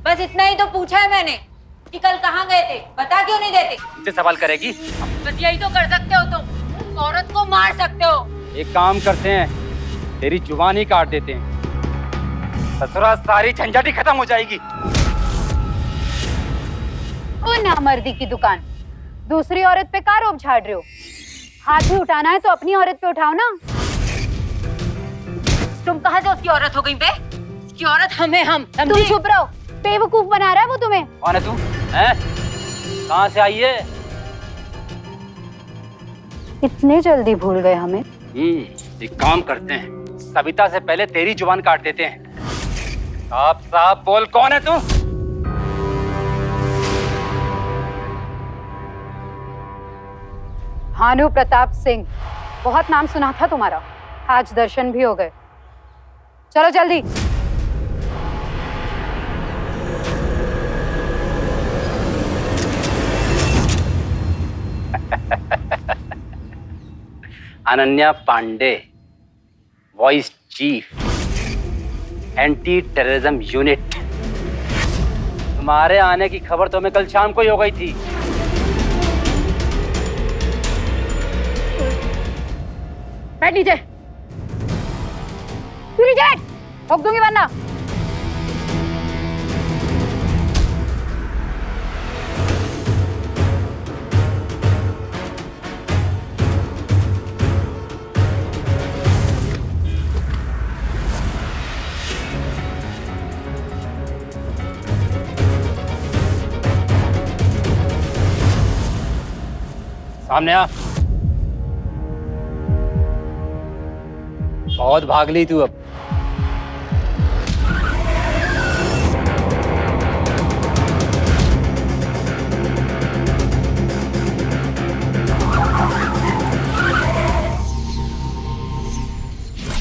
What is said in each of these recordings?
बस इतना ही तो पूछा है मैंने कि कल कहाँ गए थे, बता क्यों नहीं देते? मुझसे सवाल करेगी? बस यही तो कर सकते हो तुम, उस औरत को मार सकते हो। एक काम करते हैं, तेरी जुबान ही काट देते हैं, ससुरा सारी झंझट ही खत्म हो जाएगी। ओ नामर्दी की दुकान, दूसरी औरत पे का रोब झाड़ रहे हो? हाथ भी उठाना है तो अपनी औरत पे उठाओ ना। तुम कहाँ से उसकी औरत हो गई बे? उसकी औरत हमें हम तुम चुप रहो, बेवकूफ बना रहा है वो तुम्हें। कौन है तू? हैं? कहाँ से आई है? इतने जल्दी भूल गए हमें? एक काम करते हैं, सविता से पहले तेरी जुबान काट देते हैं। साफ साफ बोल, कौन है तू? भानु प्रताप सिंह, बहुत नाम सुना था तुम्हारा, आज दर्शन भी हो गए। चलो जल्दी। Ananya Pandey, vice chief, anti terrorism unit. तुम्हारे आने की खबर तो हमें कल शाम को ही हो गई थी। बैठ नीचे, तू नीचे बैठ, ठोक दूंगी वरना। सामने आ। बहुत भाग ली तू अब।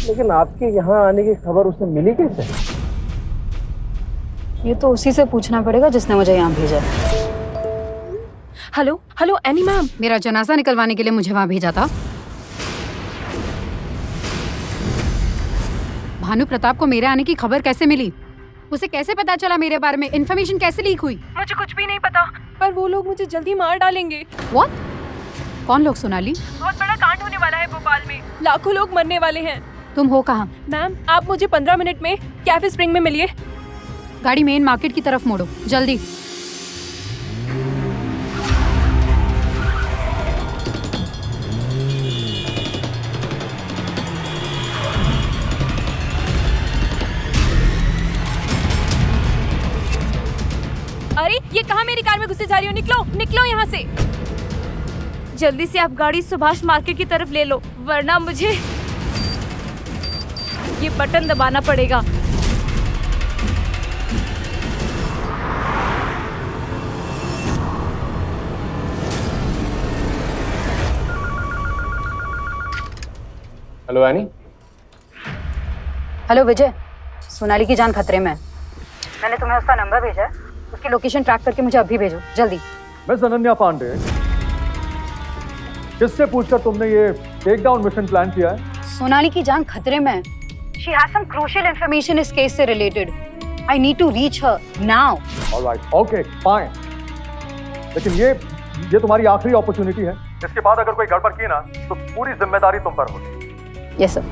लेकिन आपके यहाँ आने की खबर उसे मिली कैसे? ये तो उसी से पूछना पड़ेगा जिसने मुझे यहाँ भेजा। हेलो हेलो एनी मैम, मेरा जनाजा निकलवाने के लिए मुझे वहाँ भेजा था। भानु प्रताप को मेरे आने की खबर कैसे मिली? उसे कैसे पता चला मेरे बारे में? इन्फॉर्मेशन कैसे लीक हुई? मुझे कुछ भी नहीं पता, पर वो लोग मुझे जल्दी मार डालेंगे। What? कौन लोग सोनाली? बहुत बड़ा कांड होने वाला है भोपाल में, लाखों लोग मरने वाले हैं। तुम हो कहाँ? मैम आप मुझे 15 मिनट में कैफे स्प्रिंग में मिलिए। गाड़ी मेन मार्केट की तरफ मोड़ो, जल्दी। अरे ये कहाँ मेरी कार में घुसे जा रही हो? निकलो निकलो यहाँ से। जल्दी से आप गाड़ी सुभाष मार्केट की तरफ ले लो, वरना मुझे ये बटन दबाना पड़ेगा। Hello any. हेलो विजय, सोनाली की जान खतरे में है। मैंने तुम्हें उसका नंबर भेजा है, उसकी लोकेशन ट्रैक करके मुझे अभी भेजो, जल्दी। मिस अनन्या पांडे, किससे पूछकर तुमने ये टेक डाउन मिशन प्लान किया है? सोनाली की जान खतरे में है। She has some crucial information इस केस से related. I need to reach her now. All right, okay, fine. लेकिन ये तुम्हारी आखिरी अपॉर्चुनिटी है। इसके बाद अगर कोई गड़बड़ की ना तो पूरी जिम्मेदारी तुम पर होगी। Yes sir.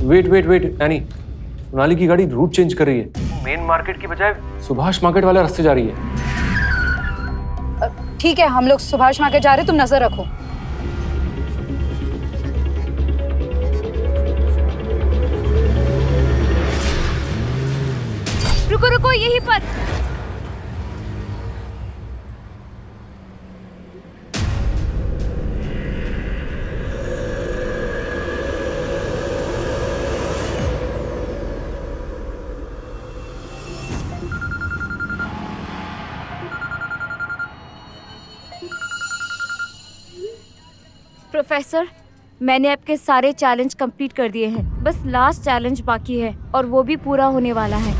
Wait Annie, Sonali की गाड़ी रूट चेंज कर रही है। मेन मार्केट की बजाय सुभाष मार्केट वाले रास्ते जा रही है। ठीक है, हम लोग सुभाष मार्केट जा रहे हैं, तुम नजर रखो। रुको रुको यहीं पर। प्रोफेसर, मैंने आपके सारे चैलेंज कंप्लीट कर दिए हैं, बस लास्ट चैलेंज बाकी है और वो भी पूरा होने वाला है।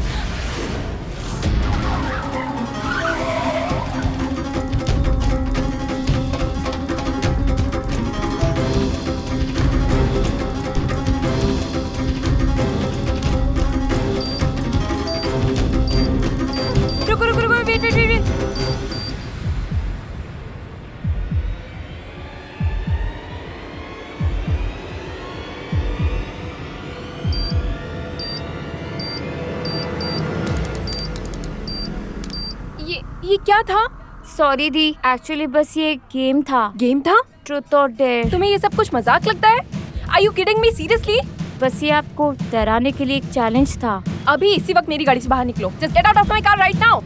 क्या था? सॉरी दी, एक्चुअली बस ये गेम था। गेम था? ट्रूथ और डेयर। तुम्हें ये सब कुछ मजाक लगता है? Are you kidding me seriously? बस ये आपको डराने के लिए एक चैलेंज था। अभी इसी वक्त मेरी गाड़ी से बाहर निकलो। Just get out of my car right now.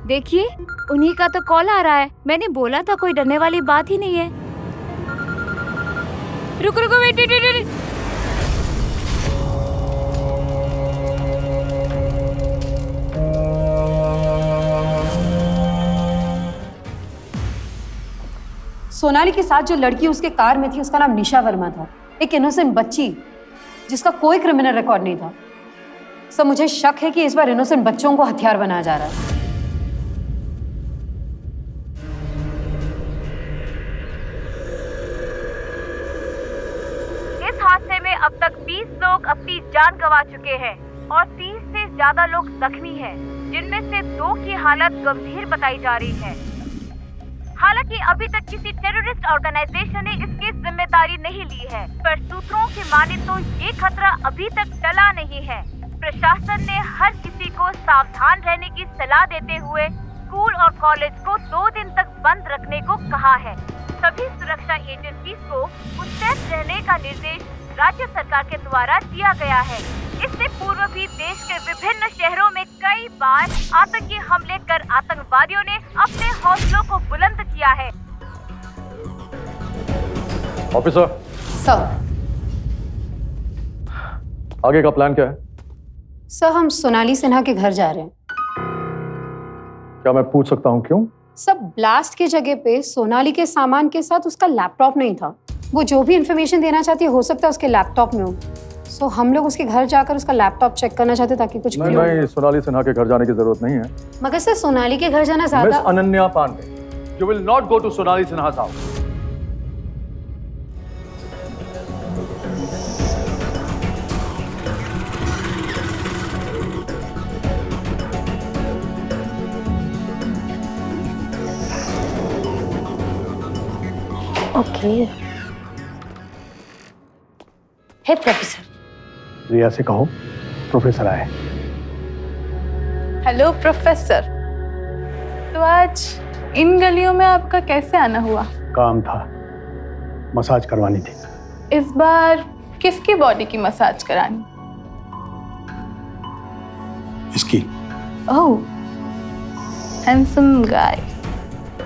देखिए, उन्हीं का तो कॉल आ रहा है। मैंने बोला था कोई डरने वाली बात ही नहीं है। रुको रुको, वेट वेट वेट। सोनाली के साथ जो लड़की उसके कार में थी उसका नाम निशा वर्मा था, एक इनोसेंट बच्ची जिसका कोई क्रिमिनल रिकॉर्ड नहीं था। सर मुझे शक है कि इस बार इनोसेंट बच्चों को हथियार बनाया जा रहा है। इस हादसे में अब तक 20 लोग अपनी जान गंवा चुके हैं और 30 से ज्यादा लोग जख्मी हैं, जिनमें से 2 की हालत गंभीर बताई जा रही है। हालांकि अभी तक किसी टेररिस्ट ऑर्गेनाइजेशन ने इसकी जिम्मेदारी नहीं ली है, पर सूत्रों की माने तो ये खतरा अभी तक टला नहीं है। प्रशासन ने हर किसी को सावधान रहने की सलाह देते हुए स्कूल और कॉलेज को 2 दिन तक बंद रखने को कहा है। सभी सुरक्षा एजेंसीज को मुस्तैद रहने का निर्देश राज्य सरकार के द्वारा दिया गया है। इससे पूर्व भी देश के विभिन्न शहरों में कई बार आतंकी हमले कर आतंकवादियों ने अपने हौसलों को बुलंद किया है। ऑफिसर सर, आगे का प्लान क्या है? सर हम सोनाली सिन्हा के घर जा रहे हैं। क्या मैं पूछ सकता हूँ क्यों? सब ब्लास्ट की जगह पे सोनाली के सामान के साथ उसका लैपटॉप नहीं था। वो जो भी इंफॉर्मेशन देना चाहती है हो सकता है उसके लैपटॉप में हो। सो हम लोग उसके घर जाकर उसका लैपटॉप चेक करना चाहते ताकि कुछ नहीं नहीं, सोनाली सिन्हा के घर जाने की जरूरत नहीं है। मगर सर सोनाली के घर जाना मिस ज्यादा। Ananya Pandey, you will not go to Sonali Sinha house. Okay. Hey professor. Riya से कहो प्रोफेसर आए। Hello professor. तो आज इन गलियों में आपका कैसे आना हुआ? काम था, मसाज करवानी थी। इस बार किसकी बॉडी की मसाज करानी? इसकी। ओह, हैंडसम गाय।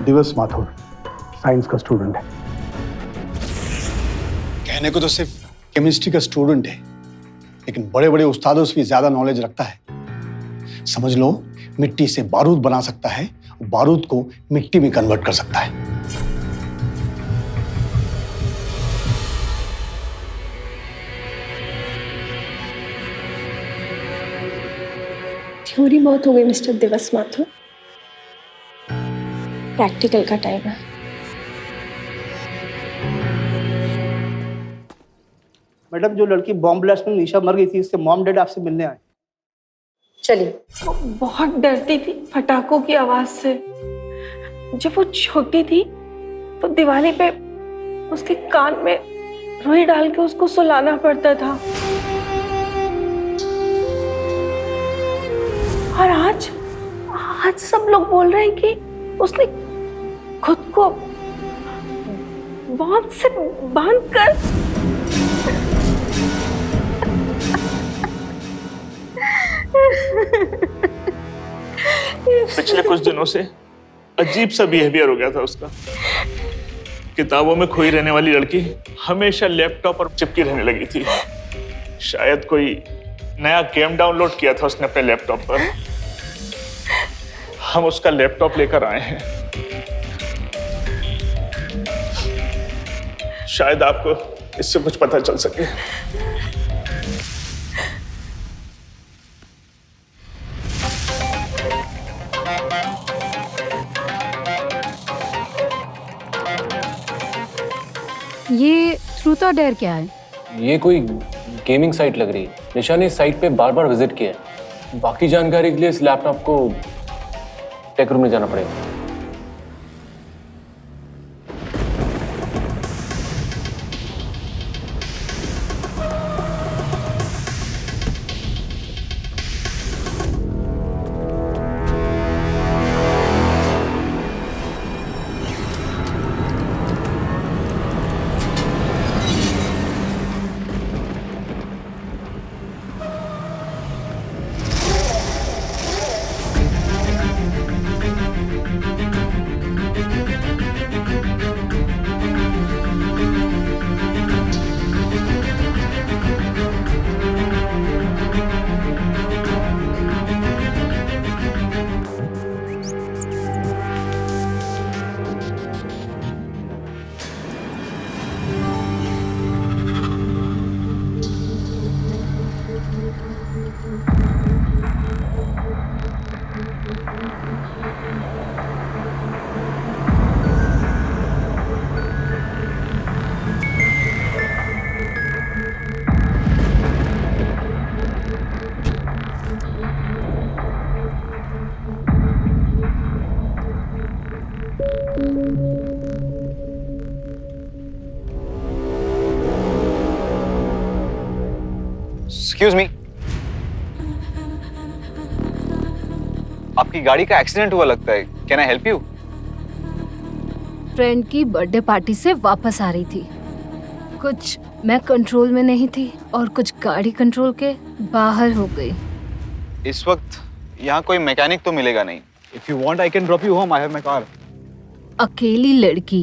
दिवस माथुर साइंस का स्टूडेंट है। कहने को तो सिर्फ केमिस्ट्री का स्टूडेंट है, लेकिन बड़े बड़े उस्तादों से भी ज्यादा नॉलेज रखता है। समझ लो मिट्टी से बारूद बना सकता है, बारूद को मिट्टी में कन्वर्ट कर सकता है। थ्योरी बहुत हो गई मिस्टर दिवस माथुर, प्रैक्टिकल का टाइम है। मैडम, जो लड़की बॉम्ब ब्लास्ट में निशा मर गई थी, उसके मॉम डैड आपसे मिलने आए। चलिए। वो बहुत डरती थी पटाखों की आवाज से। जब वो छोटी थी तो दिवाली पे उसके कान में रुई डाल के उसको सुलाना पड़ता था। और आज सब लोग बोल रहे हैं कि उसने खुद को बॉम्ब से बांधकर पिछले कुछ दिनों से अजीब सा बिहेवियर हो गया था उसका। किताबों में खोई रहने वाली लड़की हमेशा लैपटॉप पर चिपकी रहने लगी थी। शायद कोई नया गेम डाउनलोड किया था उसने अपने लैपटॉप पर। हम उसका लैपटॉप लेकर आए हैं। शायद आपको इससे कुछ पता चल सके। ये ट्रूथ और डेयर क्या है? ये कोई गेमिंग साइट लग रही है। निशा ने इस साइट पे बार बार विजिट किया है। बाकी जानकारी के लिए इस लैपटॉप को टेक रूम में जाना पड़ेगा। एक्सक्यूज मी, आपकी गाड़ी का एक्सीडेंट हुआ लगता है। Can I help you? Friend की बर्थडे पार्टी से वापस आ रही थी। कुछ मैं कंट्रोल में नहीं थी और कुछ गाड़ी कंट्रोल के बाहर हो गई। इस वक्त यहाँ कोई मैकेनिक तो मिलेगा नहीं। If you want I can drop you home, I have my car. अकेली लड़की,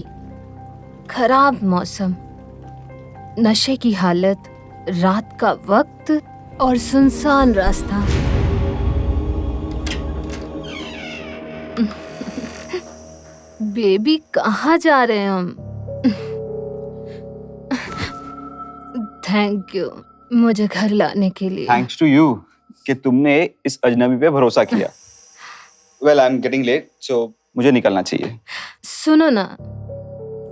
खराब मौसम, नशे की हालत, रात का वक्त और सुनसान रास्ता। बेबी कहाँ जा रहे हैं हम? थैंक यू मुझे घर लाने के लिए। थैंक्स टू यू कि तुमने इस अजनबी पे भरोसा किया। Well, I am getting late, so मुझे निकलना चाहिए। सुनो ना,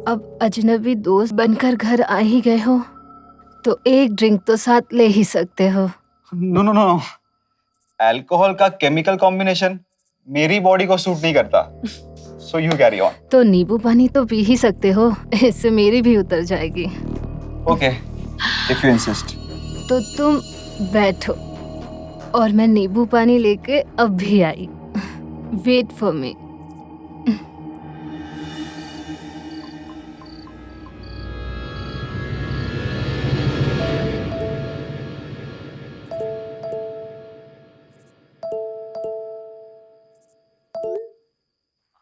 अब अजनबी दोस्त बनकर घर आ ही गए हो तो एक ड्रिंक तो साथ ले ही सकते हो। नो नो नो, अल्कोहल का केमिकल कॉम्बिनेशन मेरी बॉडी को सूट नहीं करता। So you carry on. तो नींबू पानी तो पी ही सकते हो, इससे मेरी भी उतर जाएगी। Okay, if you insist. तो तुम बैठो और मैं नींबू पानी लेके अब भी आई। Wait for me.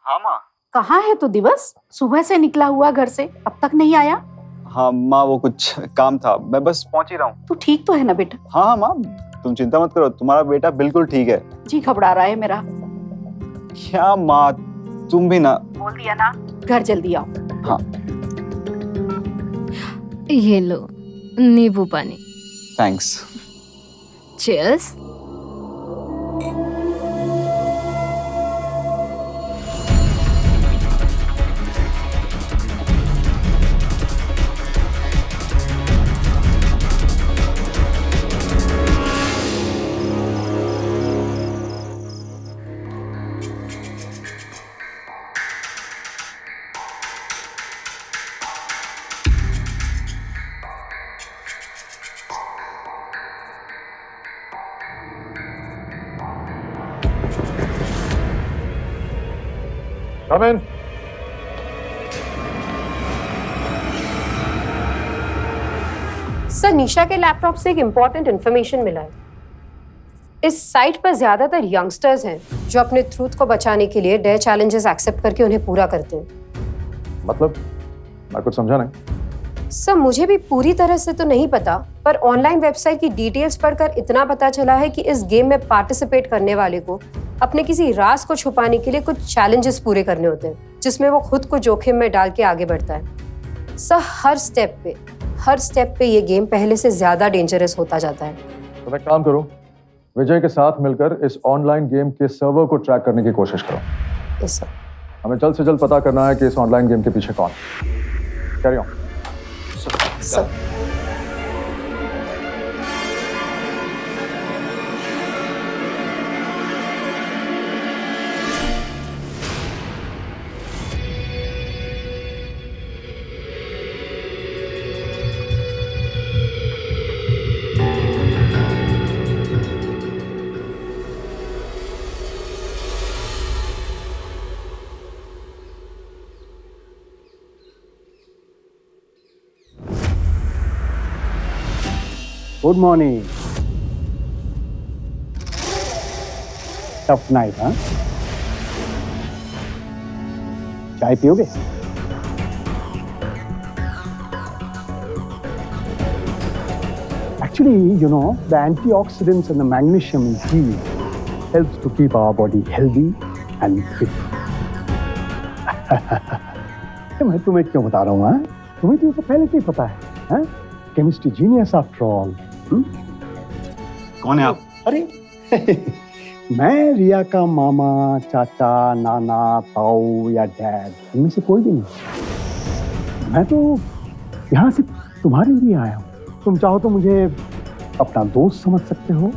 हाँ माँ। कहाँ है तू दिवस? सुबह से निकला हुआ घर से, अब तक नहीं आया? हाँ माँ, वो कुछ काम था, मैं बस पहुंच ही रहा हूँ। तू ठीक तो है ना बेटा? हाँ हाँ माँ, तुम चिंता मत करो, तुम्हारा बेटा बिल्कुल ठीक है। जी घबरा रहा है मेरा। क्या माँ, तुम भी ना। बोल दिया ना, घर जल्दी आओ। हाँ, ये लो नींबू पानी। Thanks. Cheers. Come in. Sir, Nisha के लैपटॉप से एक इम्पोर्टेंट इन्फॉर्मेशन मिला है। इस साइट पर ज्यादातर यंगस्टर्स हैं जो अपने ट्रूथ को बचाने के लिए डेयर चैलेंजेस एक्सेप्ट करके उन्हें पूरा करते हैं। मतलब मैं कुछ समझा नहीं। सर, मुझे भी पूरी तरह से तो नहीं पता, पर ऑनलाइन वेबसाइट की डिटेल्स पढ़कर इतना पता चला है कि इस गेम में पार्टिसिपेट करने वाले को अपने किसी राज को छुपाने के लिए कुछ चैलेंजेस पूरे करने होते हैं, जिसमें वो खुद को जोखिम में डाल के आगे बढ़ता है। सर, हर स्टेप पे ये गेम पहले से ज्यादा डेंजरस होता जाता है। तो मैं काम करूं, विजय के साथ मिलकर इस ऑनलाइन गेम के सर्वर को ट्रैक करने की कोशिश करो। Yes sir. हमें जल्द से जल्द पता करना है कि इस ऑनलाइन गेम के पीछे कौन। Carry on. Sir, good morning. Tough night, हाँ? चाय पियोगे? Actually, you know, the antioxidants and the magnesium in tea helps to keep our body healthy and fit. मैं तुम्हें क्यों बता रहा हूँ, हाँ? तुम्हें तो ये तो पहले से ही पता है, हाँ? Chemistry genius after all. कौन है आप? अरे मैं रिया का मामा, चाचा, नाना, ताऊ या डैड, इनमें से कोई भी नहीं। मैं तो यहाँ से तुम्हारे लिए आया हूँ। तुम चाहो तो मुझे अपना दोस्त समझ सकते हो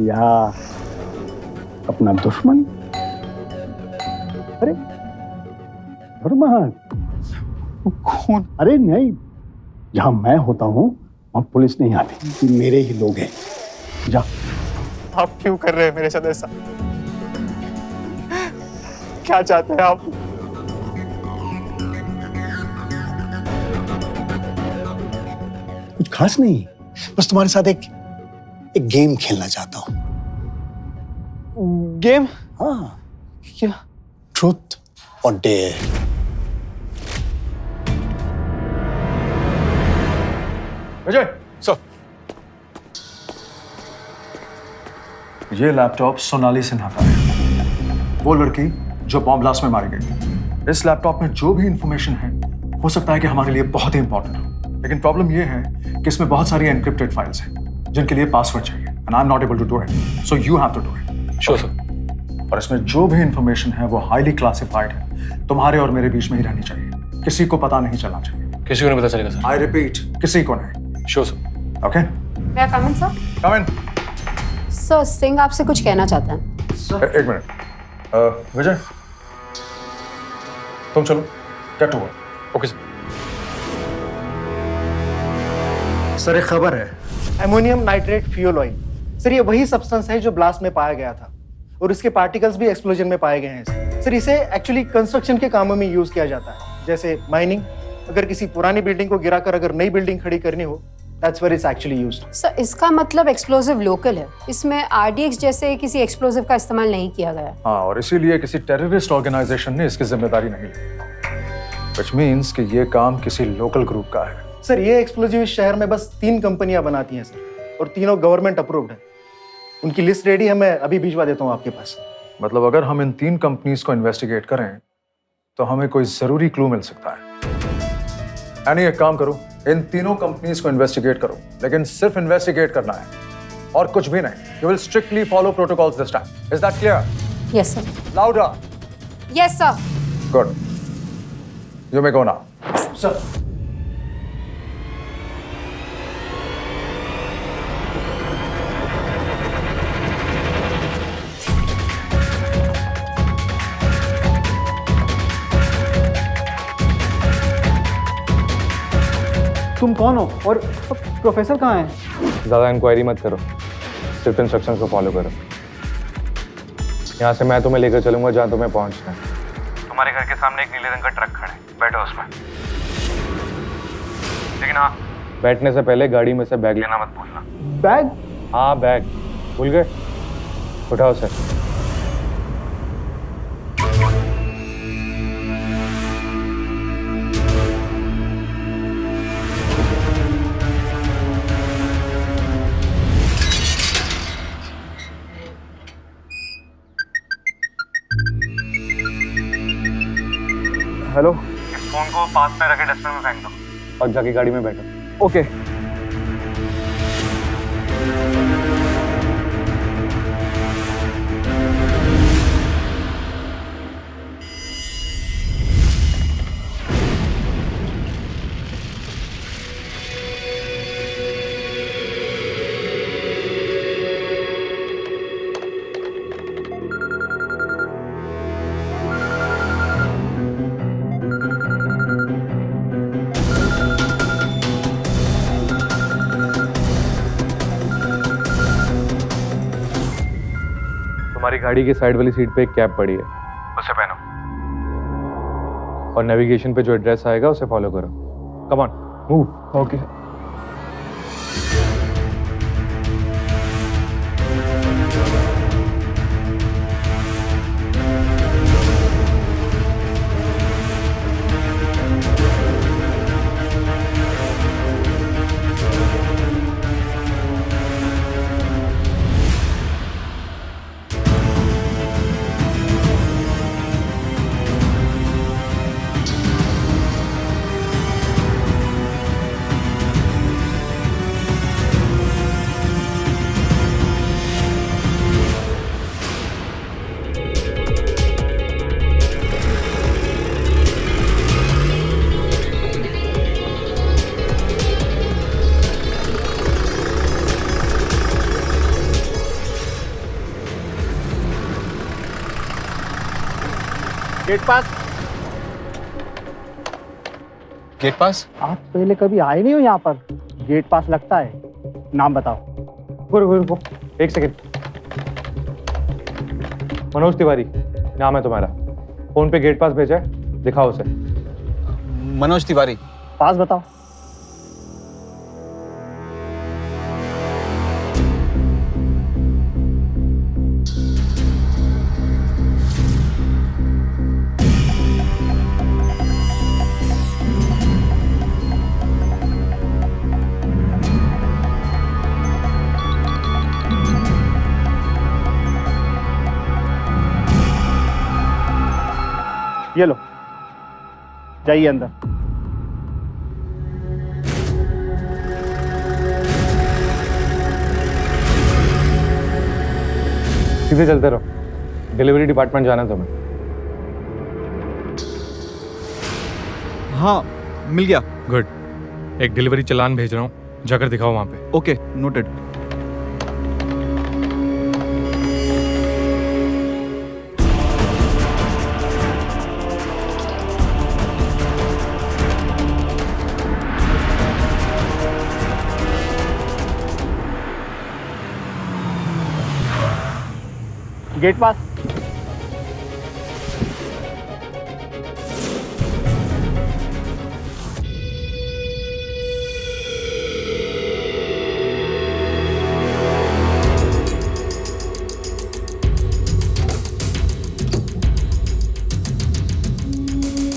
या अपना दुश्मन। अरे कौन? अरे नहीं, जहां मैं होता हूं वहां पुलिस नहीं आती, मेरे ही लोग हैं। जा। आप क्यों कर रहे हैं मेरे साथ ऐसा? क्या चाहते हैं आप? कुछ खास नहीं, बस तुम्हारे साथ एक गेम खेलना चाहता हूं। गेम? हाँ। क्या? ट्रूथ और डेयर। विजय सर, ये लैपटॉप सोनाली सिन्हा का है, वो लड़की जो बॉम्ब ब्लास्ट में मारी गई थी। इस लैपटॉप में जो भी इंफॉर्मेशन है हो सकता है कि हमारे लिए बहुत ही इंपॉर्टेंट हो, लेकिन प्रॉब्लम ये है कि इसमें बहुत सारी एनक्रिप्टेड फाइल्स हैं जिनके लिए पासवर्ड चाहिए, and I am not able to do it, so you have to do it. Sure sir. और इसमें जो भी इंफॉर्मेशन है वो हाईली क्लासिफाइड है, तुम्हारे और मेरे बीच में ही रहनी चाहिए, किसी को पता नहीं चलना चाहिए। किसी को नहीं पता चलेगा सर। आई रिपीट, किसी को नहीं। Sure sir. ओके, मैं कम इन सर? कम इन। सर, सिंह आपसे कुछ कहना चाहता है। एक मिनट। विजय, तुम चलो, get to work. Okay sir. Sir एक खबर है, ammonium nitrate fuel oil. Sir ये वही सब्सटेंस है जो ब्लास्ट में पाया गया था और इसके पार्टिकल्स भी एक्सप्लोजन में पाए गए हैं। सर इसे एक्चुअली कंस्ट्रक्शन के कामों में यूज किया जाता है, जैसे माइनिंग। अगर किसी पुरानी बिल्डिंग को गिराकर अगर नई बिल्डिंग खड़ी करनी हो, that's where it's actually used. Sir इसका मतलब एक्सप्लोसिव लोकल है, इसमें आरडीएक्स जैसे किसी एक्सप्लोसिव का इस्तेमाल नहीं किया गया। हाँ, और इसीलिए किसी टेररिस्ट ऑर्गेनाइजेशन ने इसकी जिम्मेदारी नहीं ली, व्हिच मींस कि ये काम किसी लोकल ग्रुप का है। सर ये एक्सप्लोजिव इस शहर में बस 3 कंपनियां बनाती हैं सर, और तीनों गवर्नमेंट अप्रूव्ड है। उनकी लिस्ट रेडी है, मैं अभी भिजवा देता हूँ आपके पास। मतलब अगर हम इन 3 कंपनीज को इन्वेस्टिगेट करें तो हमें कोई जरूरी क्लू मिल सकता है। यानी एक काम करो, इन तीनों कंपनीज को इन्वेस्टिगेट करो, लेकिन सिर्फ इन्वेस्टिगेट करना है और कुछ भी नहीं। You will strictly follow protocols this time. Is that clear? Yes sir. Louder. Yes sir. Good, you may go now. Sir तुम कौन हो और प्रोफेसर कहाँ हैं? ज़्यादा इंक्वायरी मत करो, सिर्फ इंस्ट्रक्शंस को फॉलो करो। यहाँ से मैं तुम्हें लेकर चलूंगा जहाँ तुम्हें पहुँचना है। तुम्हारे घर के सामने एक नीले रंग का ट्रक खड़ा है, बैठो उसमें। लेकिन हाँ, बैठने से पहले गाड़ी में से बैग लेना मत भूलना। बैग? हाँ बैग, भूल गए? उठाओ सर। हेलो, इस फोन को पास में रखे डस्टबिन में फेंक दो और जाके गाड़ी में बैठो। ओके। तुम्हारी गाड़ी की साइड वाली सीट पे एक कैप पड़ी है, उसे पहनो और नेविगेशन पे जो एड्रेस आएगा उसे फॉलो करो। Come on, move. Okay. Gate pass. Gate pass? आप पहले कभी आए नहीं हो यहाँ पर? गेट पास लगता है। नाम बताओ। रुको, एक सेकंड। मनोज तिवारी नाम है तुम्हारा। फोन पे गेट पास भेजा है, दिखाओ उसे। मनोज तिवारी। पास बताओ। ये लो, जाइए अंदर। सीधे चलते रहो, डिलीवरी डिपार्टमेंट जाना है तुम्हें। हाँ, मिल गया। गुड। एक डिलीवरी चालान भेज रहा हूँ, जाकर दिखाओ वहां पे। Okay, noted. गेट पास।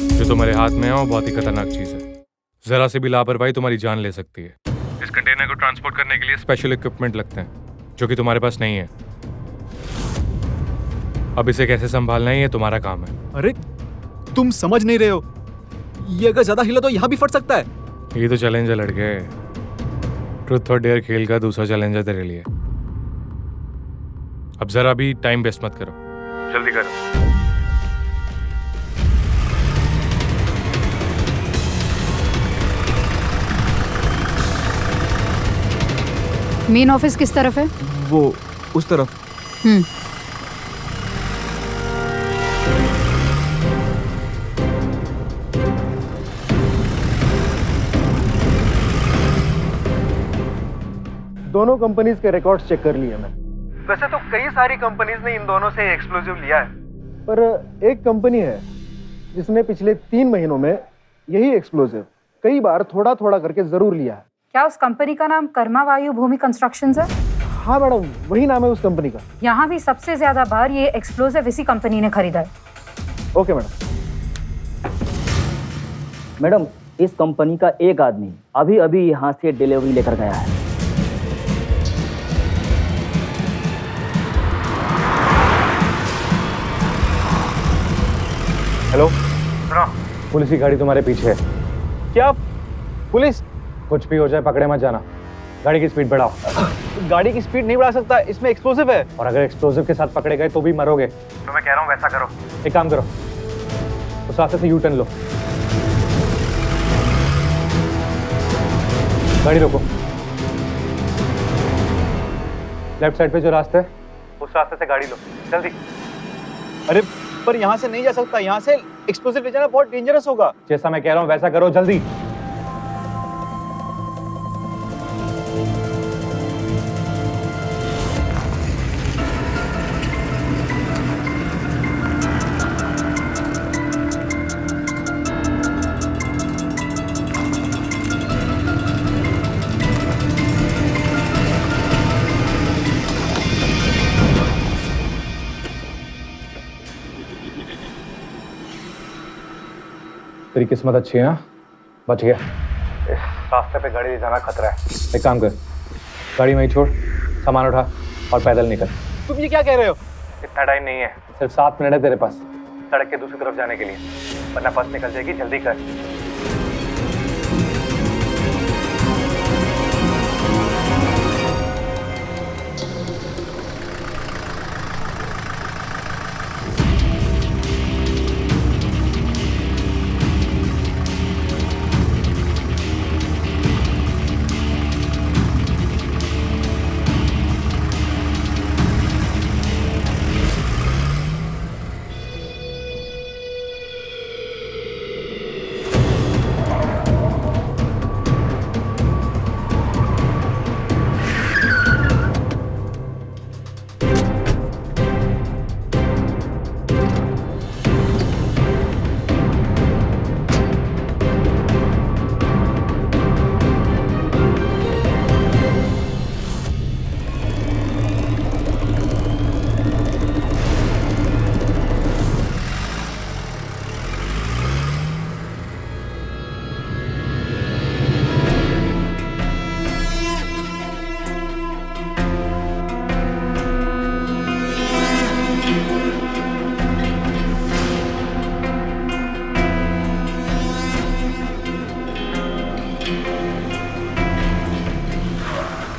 जो तुम्हारे हाथ में है वो बहुत ही खतरनाक चीज है। जरा से भी लापरवाही तुम्हारी जान ले सकती है। इस कंटेनर को ट्रांसपोर्ट करने के लिए स्पेशल इक्विपमेंट लगते हैं, जो कि तुम्हारे पास नहीं है। अब इसे कैसे संभालना है ये तुम्हारा काम है। अरे तुम समझ नहीं रहे हो, ये अगर ज्यादा हिला तो यहाँ भी फट सकता है। ये तो चैलेंज है लड़के। ट्रुथ और डेयर खेल का दूसरा चैलेंज है तेरे लिए। अब जरा भी टाइम वेस्ट मत करो, जल्दी करो। मेन ऑफिस किस तरफ है? वो उस तरफ। दोनों कंपनीज के रिकॉर्ड्स चेक कर लिए मैंने। वैसे तो कई सारी कंपनीज ने इन दोनों से एक्सप्लोजिव लिया है, पर एक कंपनी है जिसने पिछले 3 महीनों में यही एक्सप्लोजिव कई बार थोड़ा थोड़ा करके जरूर लिया है। क्या उस कंपनी का नाम कर्मा वायु भूमि कंस्ट्रक्शंस है? हाँ मैडम, वही नाम है उस कंपनी का। यहाँ भी सबसे ज्यादा बार ये एक्सप्लोजिव इसी कंपनी ने खरीदा है। Okay madam. मैडम, इस कंपनी का एक आदमी अभी अभी यहाँ से डिलीवरी लेकर गया है। हेलो, सुनो, पुलिस की गाड़ी तुम्हारे पीछे है। क्या पुलिस? कुछ भी हो जाए पकड़े मत जाना। गाड़ी की स्पीड बढ़ाओ। गाड़ी की स्पीड नहीं बढ़ा सकता, इसमें एक्सप्लोजिव है। और अगर एक्सप्लोजिव के साथ पकड़े गए तो भी मरोगे। तो मैं कह रहा हूँ वैसा करो। एक काम करो, उस रास्ते से यू टर्न लो। गाड़ी रोको। लेफ्ट साइड पे जो रास्ता है उस रास्ते से गाड़ी लो, जल्दी। अरे पर यहाँ से नहीं जा सकता, यहाँ से एक्सप्लोजिव ले जाना बहुत डेंजरस होगा। जैसा मैं कह रहा हूँ वैसा करो, जल्दी। तेरी किस्मत अच्छी है ना, बच गया। इस रास्ते पे गाड़ी ले जाना खतरा है। एक काम कर, गाड़ी वहीं छोड़, सामान उठा और पैदल निकल। तुम ये क्या कह रहे हो? इतना टाइम नहीं है, सिर्फ 7 मिनट है तेरे पास सड़क के दूसरी तरफ जाने के लिए, वरना बस निकल जाएगी। जल्दी कर।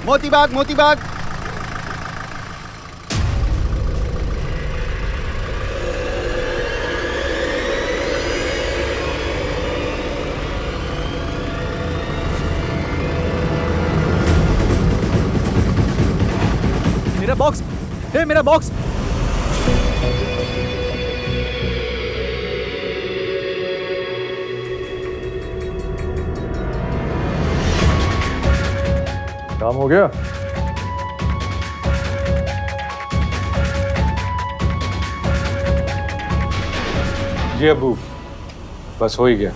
मोती बाग, मोती बाग। मेरा बॉक्स, हे मेरा बॉक्स। काम हो गया? जी अब्बू, बस हो ही गया।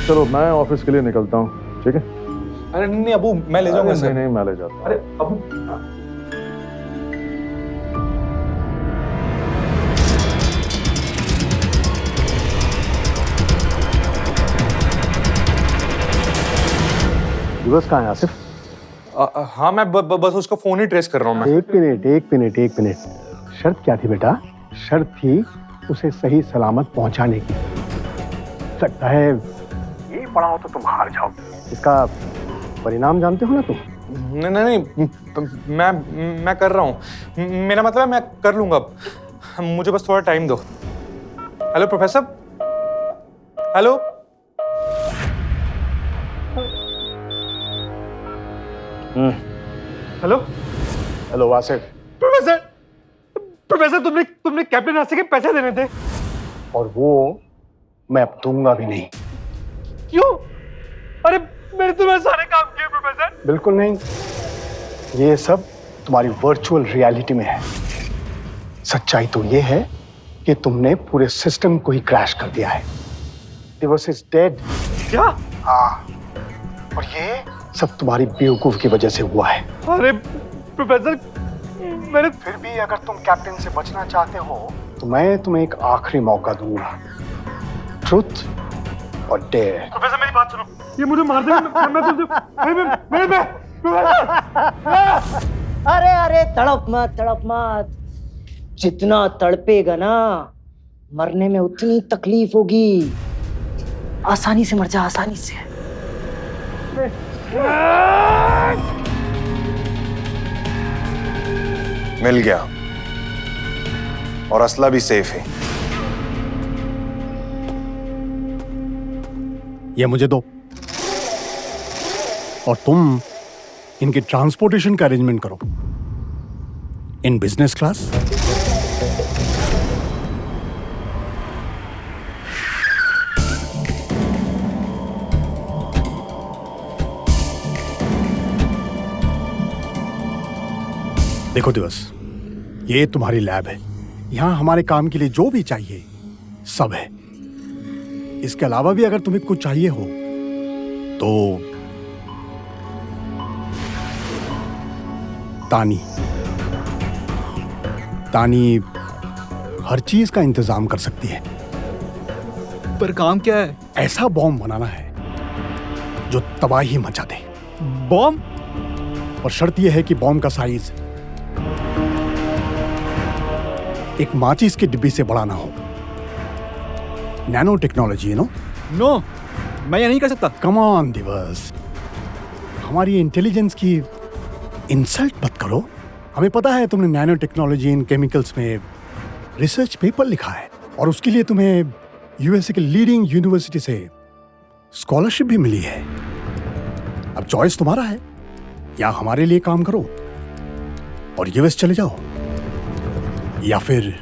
चलो मैं ऑफिस के लिए निकलता हूँ, ठीक है? अरे नहीं अबू, मैं ले जाऊंगा। नहीं नहीं, मैं ले जाता हूँ। अरे अबू, दिवस कहाँ है आसिफ? हाँ मैं बस उसका फोन ही ट्रेस कर रहा हूँ मैं। एक मिनट। शर्त क्या थी बेटा? शर्त थी उसे सही सलामत पहुंचाने की। लगता है ये पड़ा हो तो तुम हार जाओ। इसका परिणाम जानते हो ना तुम? नहीं, मैं कर रहा हूँ। मेरा मतलब है मैं कर लूंगा अब। मुझे बस थोड़ा टाइम दो। Hello professor, hello. Hello Asif. Professor तुमने कैप्टन रास्ते के पैसे देने थे, और वो मैं अब दूंगा भी नहीं। क्यों? अरे मैंने तुम्हारे सारे काम किए प्रोफेसर। बिल्कुल नहीं, ये सब तुम्हारी वर्चुअल रियलिटी में है। सच्चाई तो ये है कि तुमने पूरे सिस्टम को ही क्रैश कर दिया है। दिवस इज डेड। क्या? हाँ, और ये सब तुम्हारी बेवकूफ की वजह से हुआ है। अरे प्रोफेसर, मैंने फिर भी अगर तुम कैप्टन से बचना चाहते हो तो मैं तुम्हें एक आखिरी मौका दूंगा। ट्रुथ और डेयर। प्रोफेसर मेरी बात सुनो, ये मुझे मार देगा। मैं अरे अरे तड़प मत। जितना तड़पेगा ना, मरने में उतनी तकलीफ होगी। आसानी से मर जा, आसानी से। मिल गया, और असला भी सेफ है। ये मुझे दो, और तुम इनके ट्रांसपोर्टेशन का अरेंजमेंट करो इन बिजनेस क्लास। देखो दिवस, ये तुम्हारी लैब है। यहां हमारे काम के लिए जो भी चाहिए सब है। इसके अलावा भी अगर तुम्हें कुछ चाहिए हो तो तानी हर चीज का इंतजाम कर सकती है। पर काम क्या है? ऐसा बॉम्ब बनाना है जो तबाही मचा दे। बॉम्ब? और शर्त यह है कि बॉम्ब का साइज एक माचिस की डिब्बी से बड़ा ना हो। नैनो टेक्नोलॉजी, नो मैं ये नहीं कर सकता। कम ऑन दिवस, हमारी इंटेलिजेंस की इंसल्ट मत करो। हमें पता है तुमने नैनो टेक्नोलॉजी इन केमिकल्स में रिसर्च पेपर लिखा है, और उसके लिए तुम्हें यूएसए के लीडिंग यूनिवर्सिटी से स्कॉलरशिप भी मिली है। अब चॉइस तुम्हारा है, या हमारे लिए काम करो और यूएस चले जाओ, या फिर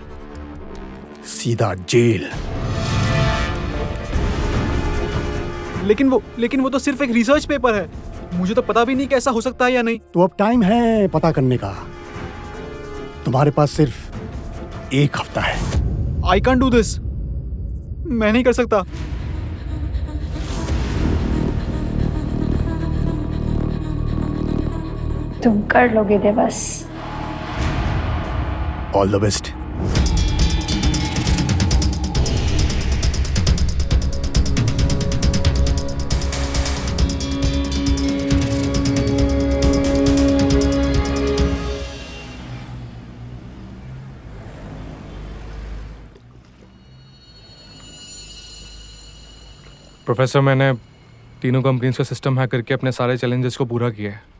सीधा जेल। लेकिन वो तो सिर्फ एक रिसर्च पेपर है। मुझे तो पता भी नहीं कैसा हो सकता है या नहीं। तो अब टाइम है पता करने का। तुम्हारे पास सिर्फ एक हफ्ता है। I can do this. मैं नहीं कर सकता। तुम कर लोगे Devas. All the best. Professor, मैंने तीनों कंपनीज का सिस्टम हैक करके अपने सारे चैलेंजेस को पूरा किया है।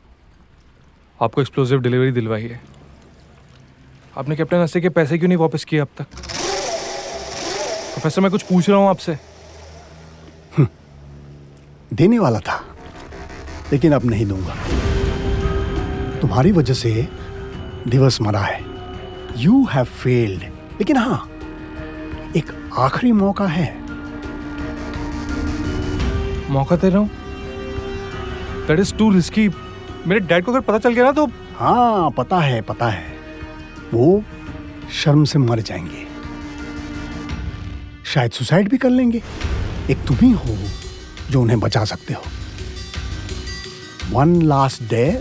आपको एक्सप्लोसिव डिलीवरी दिलवाई है। आपने कैप्टन अस्सी के पैसे क्यों नहीं वापस किए अब तक? प्रोफेसर, मैं कुछ पूछ रहा हूँ आपसे। देने वाला था, लेकिन अब नहीं दूंगा। तुम्हारी वजह से दिवस मरा है। You have failed. लेकिन हाँ, एक आखिरी मौका है। मौका दे रहा हूँ? That is to risky. मेरे डैड को अगर पता चल गया ना तो। हाँ, पता है, पता है। वो शर्म से मर जाएंगे, शायद सुसाइड भी कर लेंगे। एक तुम ही हो जो उन्हें बचा सकते हो। One last day.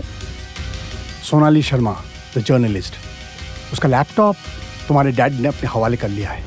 Sonali Sharma, the journalist, उसका लैपटॉप तुम्हारे डैड ने अपने हवाले कर लिया है।